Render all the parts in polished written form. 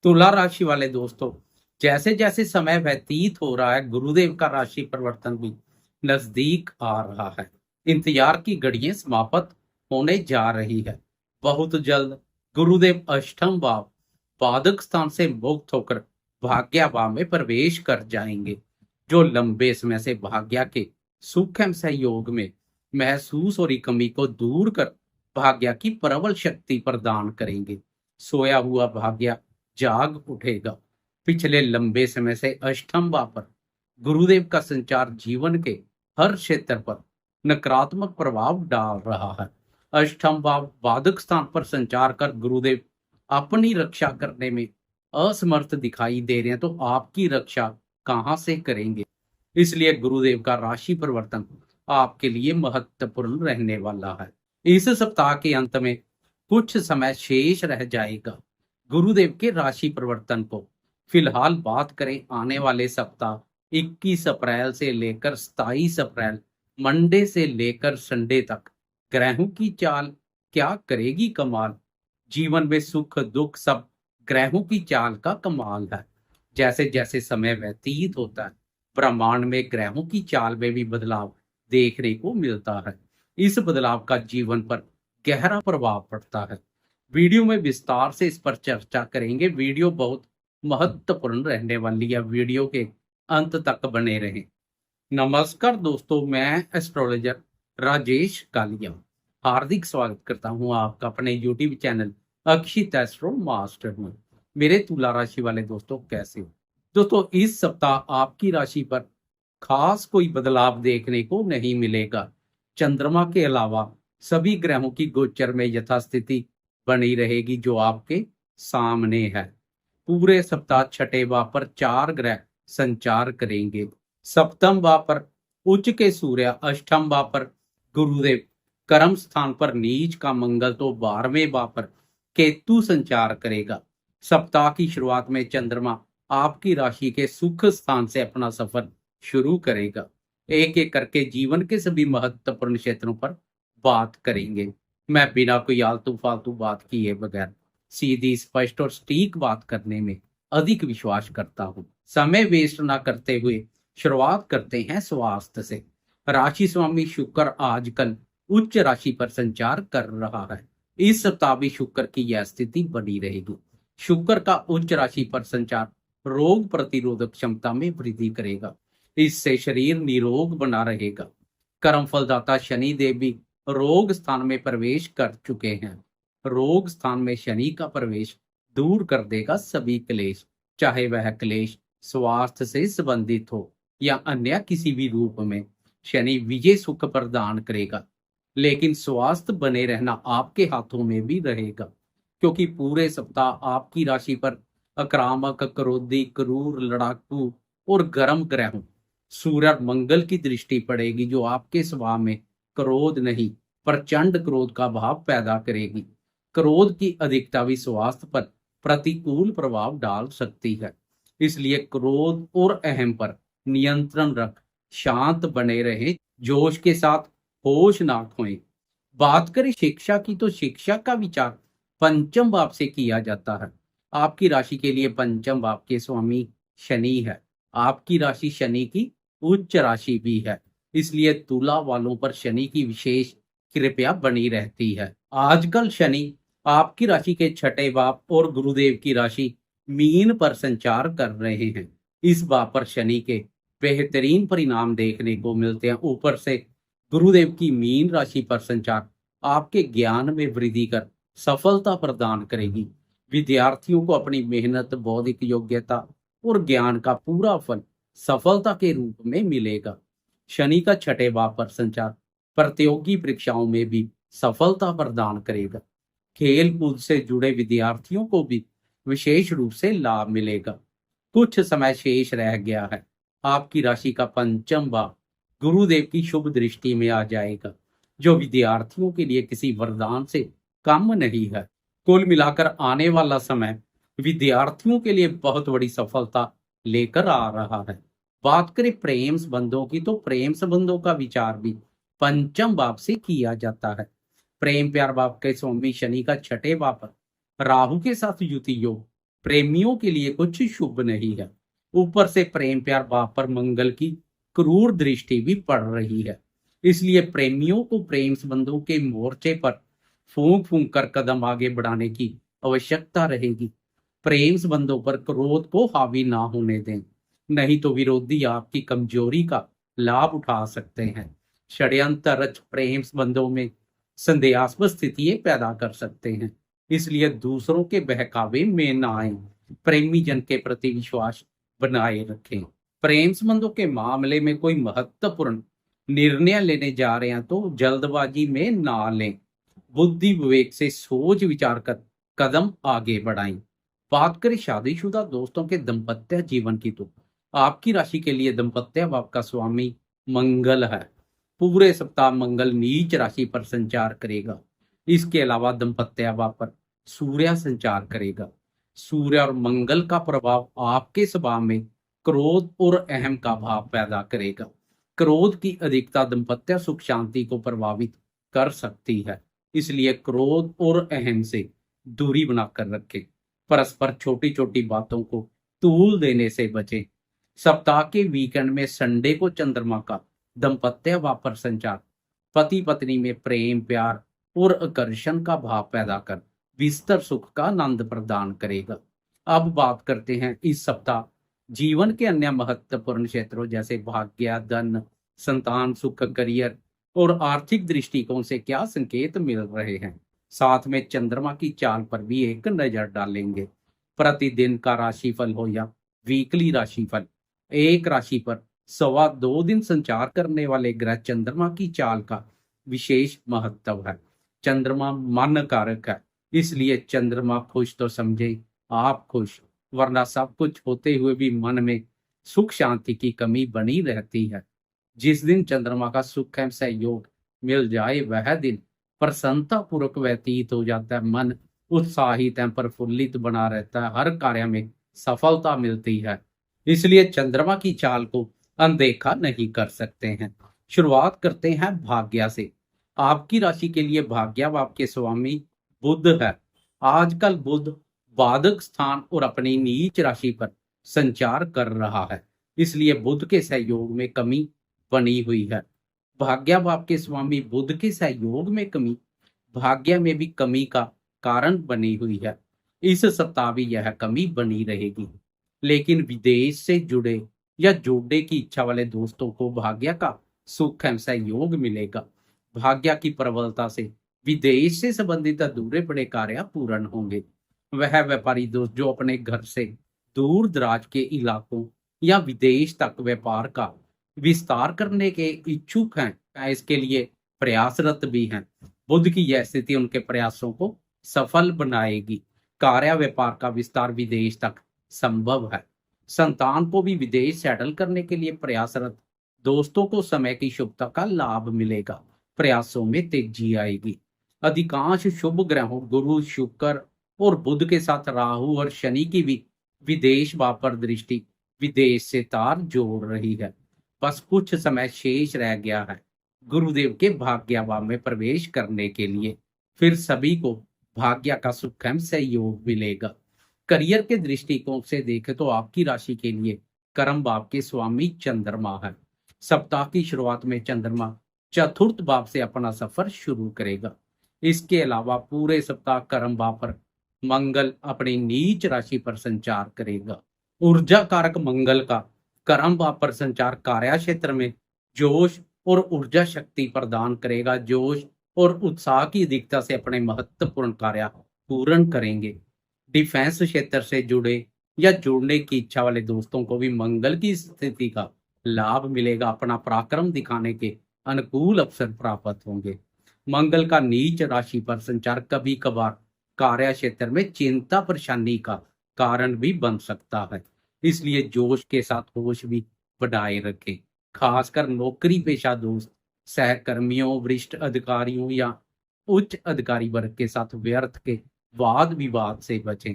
तुला राशि वाले दोस्तों, जैसे जैसे समय व्यतीत हो रहा है, गुरुदेव का राशि परिवर्तन भी नजदीक आ रहा है। इंतजार की घड़ियां समाप्त होने जा रही है। बहुत जल्द गुरुदेव अष्टम भाव बाधक स्थान से मुक्त होकर भाग्य भाव में प्रवेश कर जाएंगे, जो लंबे समय से भाग्य के सूक्ष्म सहयोग में महसूस हो रही कमी को दूर कर भाग्य की प्रबल शक्ति प्रदान करेंगे। सोया हुआ भाग्य जाग उठेगा। पिछले लंबे समय से अष्टम भाव पर गुरुदेव का संचार जीवन के हर क्षेत्र पर नकारात्मक प्रभाव डाल रहा है। अष्टम भाव बाधक स्थान पर संचार कर गुरुदेव अपनी रक्षा करने में असमर्थ दिखाई दे रहे हैं, तो आपकी रक्षा कहां से करेंगे। इसलिए गुरुदेव का राशि परिवर्तन आपके लिए महत्वपूर्ण रहने वाला है। इस सप्ताह के अंत में कुछ समय शेष रह जाएगा गुरुदेव के राशि परिवर्तन को। फिलहाल बात करें आने वाले सप्ताह 21 अप्रैल से लेकर 27 अप्रैल, मंडे से लेकर संडे तक ग्रहों की चाल क्या करेगी कमाल। जीवन में सुख दुख सब ग्रहों की चाल का कमाल है। जैसे जैसे समय व्यतीत होता है, ब्रह्मांड में ग्रहों की चाल में भी बदलाव देखने को मिलता है। इस बदलाव का जीवन पर गहरा प्रभाव पड़ता है। वीडियो में विस्तार से इस पर चर्चा करेंगे। वीडियो बहुत महत्वपूर्ण रहने वाली है, वीडियो के अंत तक बने रहें। नमस्कार दोस्तों, मैं एस्ट्रोलॉजर राजेश कालिया हार्दिक स्वागत करता हूं आपका अपने यूट्यूब चैनल अक्षित एस्ट्रो मास्टर में। मेरे तुला राशि वाले दोस्तों, कैसे हो दोस्तों। इस सप्ताह आपकी राशि पर खास कोई बदलाव देखने को नहीं मिलेगा। चंद्रमा के अलावा सभी ग्रहों की गोचर में यथास्थिति बनी रहेगी, जो आपके सामने है। पूरे सप्ताह छठे भाव पर 4 ग्रह संचार करेंगे। सप्तम भाव पर उच्च के सूर्य, अष्टम भाव पर गुरुदेव, कर्म स्थान पर नीच का मंगल, तो 12वें भाव पर केतु संचार करेगा। सप्ताह की शुरुआत में चंद्रमा आपकी राशि के सुख स्थान से अपना सफर शुरू करेगा। एक एक करके जीवन के सभी महत्वपूर्ण क्षेत्रों पर बात करेंगे। मैं बिना कोई आलतू फालतू बात किए बगैर सीधी स्पष्ट और सटीक बात करने में अधिक विश्वास करता हूँ। समय वेस्ट ना करते हुए शुरुआत करते हैं स्वास्थ्य से। राशि स्वामी शुक्र आजकल उच्च राशि पर संचार कर रहा है। इस सप्ताह भी शुक्र की यह स्थिति बनी रहेगी। शुक्र का उच्च राशि पर संचार रोग प्रतिरोधक क्षमता में वृद्धि करेगा। इससे शरीर निरोग बना रहेगा। कर्म फलदाता शनि देव भी रोग स्थान में प्रवेश कर चुके हैं। रोग स्थान में शनि का प्रवेश दूर कर देगा सभी क्लेश, चाहे वह क्लेश स्वास्थ्य से संबंधित हो या अन्य किसी भी रूप में। शनि विजय सुख प्रदान करेगा, लेकिन स्वास्थ्य बने रहना आपके हाथों में भी रहेगा, क्योंकि पूरे सप्ताह आपकी राशि पर आक्रामक, क्रोधी, क्रूर, लड़ाकू और गर्म ग्रहों सूर्य और मंगल की दृष्टि पड़ेगी, जो आपके स्वभाव में क्रोध नहीं, प्रचंड क्रोध का भाव पैदा करेगी। क्रोध की अधिकता भी स्वास्थ्य पर प्रतिकूल प्रभाव डाल सकती है। इसलिए क्रोध और अहम पर नियंत्रण रख शांत बने रहे, जोश के साथ होश ना खोएं। बात करें शिक्षा की, तो शिक्षा का विचार पंचम भाव से किया जाता है। आपकी राशि के लिए पंचम भाव के स्वामी शनि है। आपकी राशि शनि की उच्च राशि भी है, इसलिए तुला वालों पर शनि की विशेष कृपया बनी रहती है। आजकल शनि आपकी राशि के छठे भाव और गुरुदेव की राशि मीन पर संचार कर रहे हैं। इस भाव पर शनि के बेहतरीन परिणाम देखने को मिलते हैं। ऊपर से गुरुदेव की मीन राशि पर संचार आपके ज्ञान में वृद्धि कर सफलता प्रदान करेगी। विद्यार्थियों को अपनी मेहनत, बौद्धिक योग्यता और ज्ञान का पूरा फल सफलता के रूप में मिलेगा। शनि का छठे भाव पर संचार प्रतियोगी परीक्षाओं में भी सफलता प्रदान करेगा। खेल कूद से जुड़े विद्यार्थियों को भी विशेष रूप से लाभ मिलेगा। कुछ समय शेष रह गया है। आपकी राशि का पंचम भाव गुरुदेव की शुभ दृष्टि में आ जाएगा, जो विद्यार्थियों के लिए किसी वरदान से कम नहीं है। कुल मिलाकर आने वाला समय विद्यार्थियों के लिए बहुत बड़ी सफलता लेकर आ रहा है। बात करें प्रेम संबंधों की, तो प्रेम संबंधों का विचार भी पंचम भाव से किया जाता है। प्रेम प्यार भाव के स्वामी शनि का छठे भाव पर राहु के साथ युति योग प्रेमियों के लिए कुछ शुभ नहीं है। ऊपर से प्रेम प्यार भाव पर मंगल की क्रूर दृष्टि भी पड़ रही है। इसलिए प्रेमियों को प्रेम संबंधों के मोर्चे पर फूंक फूंक कर कदम आगे बढ़ाने की आवश्यकता रहेगी। प्रेम संबंधों पर क्रोध को हावी ना होने दें, नहीं तो विरोधी आपकी कमजोरी का लाभ उठा सकते हैं। षड्यंत्र रच प्रेम संबंधों में संदेहास्पद स्थितियां पैदा कर सकते हैं। इसलिए दूसरों के बहकावे में ना आए, प्रेमी जन के प्रति विश्वास बनाए रखें। प्रेम संबंधों के मामले में कोई महत्वपूर्ण निर्णय लेने जा रहे हैं तो जल्दबाजी में ना लें, बुद्धि विवेक से सोच विचार कर कदम आगे बढ़ाएं। बात करें शादीशुदा दोस्तों के दाम्पत्य जीवन की, तो आपकी राशि के लिए दाम्पत्य भाव का स्वामी मंगल है। पूरे सप्ताह मंगल नीच राशि पर संचार करेगा। इसके अलावा दाम्पत्य भाव पर सूर्य संचार करेगा। सूर्य और मंगल का प्रभाव आपके स्वभाव में क्रोध और अहम का भाव पैदा करेगा। क्रोध की अधिकता दाम्पत्य सुख शांति को प्रभावित कर सकती है। इसलिए क्रोध और अहम से दूरी बनाकर रखें। परस्पर छोटी छोटी बातों को तूल देने से बचें। सप्ताह के वीकेंड में संडे को चंद्रमा का दाम्पत्य भाव पर संचार पति पत्नी में प्रेम प्यार और आकर्षण का भाव पैदा कर विस्तर सुख का आनंद प्रदान करेगा। अब बात करते हैं इस सप्ताह जीवन के अन्य महत्वपूर्ण क्षेत्रों जैसे भाग्य, धन, संतान, सुख, करियर और आर्थिक दृष्टिकोण से क्या संकेत मिल रहे हैं। साथ में चंद्रमा की चाल पर भी एक नजर डालेंगे। प्रतिदिन का राशिफल हो या वीकली राशिफल, एक राशि पर 2.25 दिन संचार करने वाले ग्रह चंद्रमा की चाल का विशेष महत्व है। चंद्रमा मन कारक है, इसलिए चंद्रमा खुश तो समझे आप खुश, वरना सब कुछ होते हुए भी मन में सुख शांति की कमी बनी रहती है। जिस दिन चंद्रमा का सुख एवं सहयोग मिल जाए वह दिन प्रसन्नता पूर्वक व्यतीत हो जाता है। मन उत्साहित एवं प्रफुल्लित बना रहता है, हर कार्य में सफलता मिलती है। इसलिए चंद्रमा की चाल को अनदेखा नहीं कर सकते हैं। शुरुआत करते हैं भाग्य से। आपकी राशि के लिए भाग्य भाव के स्वामी बुध है। आजकल बुध बाधक स्थान और अपनी नीच राशि पर संचार कर रहा है, इसलिए बुध के सहयोग में कमी बनी हुई है। भाग्य भाव के स्वामी बुध के सहयोग में कमी भाग्य में भी कमी का कारण बनी हुई है। इस सप्ताह भी यह कमी बनी रहेगी, लेकिन विदेश से जुड़े या जोड़ने की इच्छा वाले दोस्तों को भाग्य का सुख एवं सहयोग मिलेगा। भाग्य की प्रबलता से विदेश से संबंधित अधूरे पड़े कार्य पूर्ण होंगे। वह व्यापारी दोस्त जो अपने घर से दूर दराज के इलाकों या विदेश तक व्यापार का विस्तार करने के इच्छुक हैं, इसके लिए प्रयासरत भी हैं। बुध की यह स्थिति उनके प्रयासों को सफल बनाएगी। कार्य व्यापार का विस्तार विदेश तक संभव है। संतान को भी विदेश सेटल करने के लिए प्रयासरत दोस्तों को समय की शुभता का लाभ मिलेगा। प्रयासों में तेजी आएगी। अधिकांश शुभ ग्रहों गुरु, शुक्र और बुध के साथ राहु और शनि की भी विदेश भाव पर दृष्टि विदेश से तार जोड़ रही है। बस कुछ समय शेष रह गया है गुरुदेव के भाग्य भाव में प्रवेश करने के लिए। फिर सभी को भाग्य का सुख एवं सहयोग मिलेगा। करियर के दृष्टिकोण से देखें तो आपकी राशि के लिए कर्म भाव के स्वामी चंद्रमा है। सप्ताह की शुरुआत में चंद्रमा चतुर्थ भाव से अपना सफर शुरू करेगा। इसके अलावा पूरे सप्ताह कर्म भाव पर मंगल अपनी नीच राशि पर संचार करेगा। ऊर्जा कारक मंगल का कर्म भाव पर संचार कार्य क्षेत्र में जोश और ऊर्जा शक्ति प्रदान करेगा। जोश और उत्साह की अधिकता से अपने महत्वपूर्ण कार्य पूर्ण करेंगे। डिफेंस क्षेत्र से जुड़े या जुड़ने की इच्छा वाले दोस्तों को भी मंगल की स्थिति का लाभ मिलेगा। अपना पराक्रम दिखाने के अनुकूल अवसर प्राप्त होंगे। मंगल का नीच राशि पर संचार कभी कभार कार्य क्षेत्र में चिंता परेशानी का कारण भी बन सकता है, इसलिए जोश के साथ होश भी बनाए रखें। खासकर नौकरी पेशा दोस्त, सहकर्मियों, वरिष्ठ अधिकारियों या उच्च अधिकारी वर्ग के साथ व्यर्थ के वाद विवाद से बचें।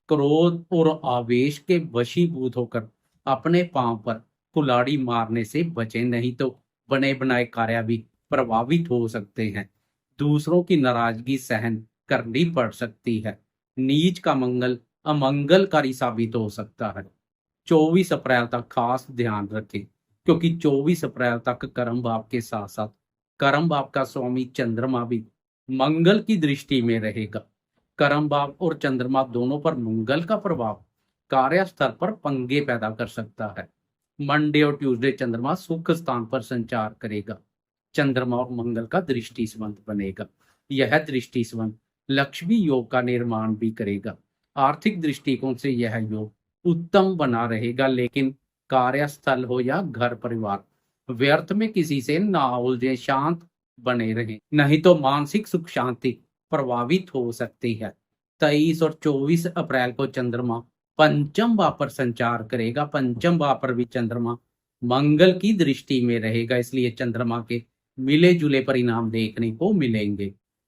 क्रोध और आवेश के वशीभूत होकर अपने पांव पर कुल्हाड़ी मारने से बचें, नहीं तो बने बनाए कार्य भी प्रभावित हो सकते हैं। दूसरों की नाराजगी सहन करनी पड़ सकती है। नीच का मंगल अमंगलकारी साबित हो सकता है। 24 अप्रैल तक खास ध्यान रखें, क्योंकि 24 अप्रैल तक कर्म भाव के साथ साथ कर्म भाव का स्वामी चंद्रमा भी मंगल की दृष्टि में रहेगा। कर्म भाव और चंद्रमा दोनों पर मंगल का प्रभाव कार्यस्थल पर पंगे पैदा कर सकता है। मंडे और ट्यूसडे चंद्रमा सुख स्थान पर संचार करेगा। चंद्रमा और मंगल का दृष्टि संबंध बनेगा। यह दृष्टि संबंध लक्ष्मी योग का निर्माण भी करेगा। आर्थिक दृष्टिकोण से यह योग उत्तम बना रहेगा, लेकिन कार्यस्थल हो या घर परिवार, व्यर्थ में किसी से ना उलझे, शांत बने रहें, नहीं तो मानसिक सुख शांति प्रभावित हो सकती है। 23 और 24 अप्रैल को चंद्रमा पंचम भाव पर संचार करेगा। पंचम भाव पर भी चंद्रमा मंगल की दृष्टि में रहेगा, इसलिए चंद्रमा के मिले जुले परिणाम देखने को मिलेंगे।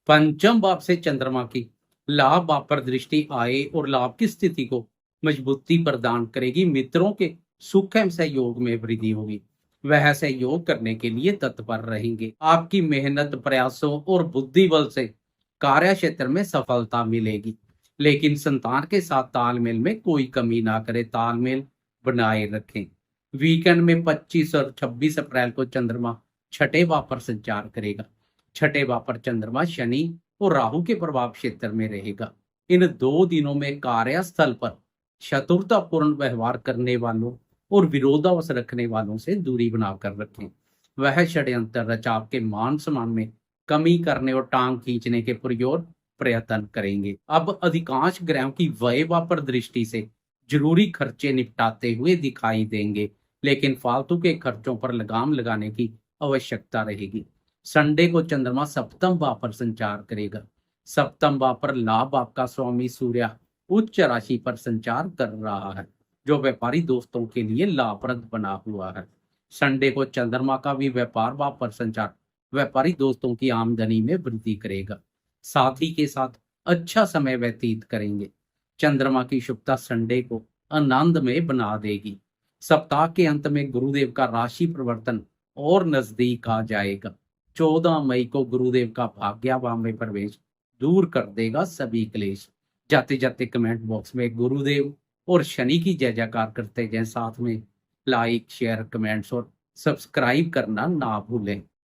पंचम भाव से चंद्रमा की लाभ भाव पर दृष्टि आय और लाभ की स्थिति को मजबूती प्रदान करेगी। मित्रों के सुख एवं सहयोग में वृद्धि होगी। वह सहयोग करने के लिए तत्पर रहेंगे। आपकी मेहनत, प्रयासों और बुद्धि बल से कार्य क्षेत्र में सफलता मिलेगी, लेकिन संतान के साथ तालमेल में कोई कमी ना करें, तालमेल बनाए रखें। वीकेंड में 25 और 26 अप्रैल को चंद्रमा छठे भाव पर संचार करेगा। छठे भाव पर चंद्रमा शनि और राहु के प्रभाव क्षेत्र में रहेगा। इन 2 दिनों में कार्यस्थल पर शत्रुतापूर्ण व्यवहार करने वालों और विरोधाभास रखने वालों से दूरी बनाकर रखें। वह षड्यंत्र रचा आपके मान सम्मान में कमी करने और टांग खींचने के प्रयोग प्रयत्न करेंगे। अब अधिकांश ग्रहों की व्यय पर दृष्टि से जरूरी खर्चे निपटाते हुए दिखाई देंगे, लेकिन फालतू के खर्चों पर लगाम लगाने की आवश्यकता रहेगी। संडे को चंद्रमा सप्तम भाव पर संचार करेगा। सप्तम भाव पर लाभ आपका स्वामी सूर्य उच्च राशि पर संचार कर रहा है, जो व्यापारी दोस्तों के लिए लाभप्रद बना हुआ है। संडे को चंद्रमा का भी व्यापार भाव पर संचार व्यापारी दोस्तों की आमदनी में वृद्धि करेगा। साथी के साथ अच्छा समय व्यतीत करेंगे। चंद्रमा की शुभता संडे को आनंद में बना देगी। सप्ताह के अंत में गुरुदेव का राशि परिवर्तन और नजदीक आ जाएगा। 14 मई को गुरुदेव का भाग्यभाव में प्रवेश दूर कर देगा सभी क्लेश। जाते जाते कमेंट बॉक्स में गुरुदेव और शनि की जय जयकार करते जाएं। साथ में लाइक, शेयर, कमेंट्स और सब्सक्राइब करना ना भूलें।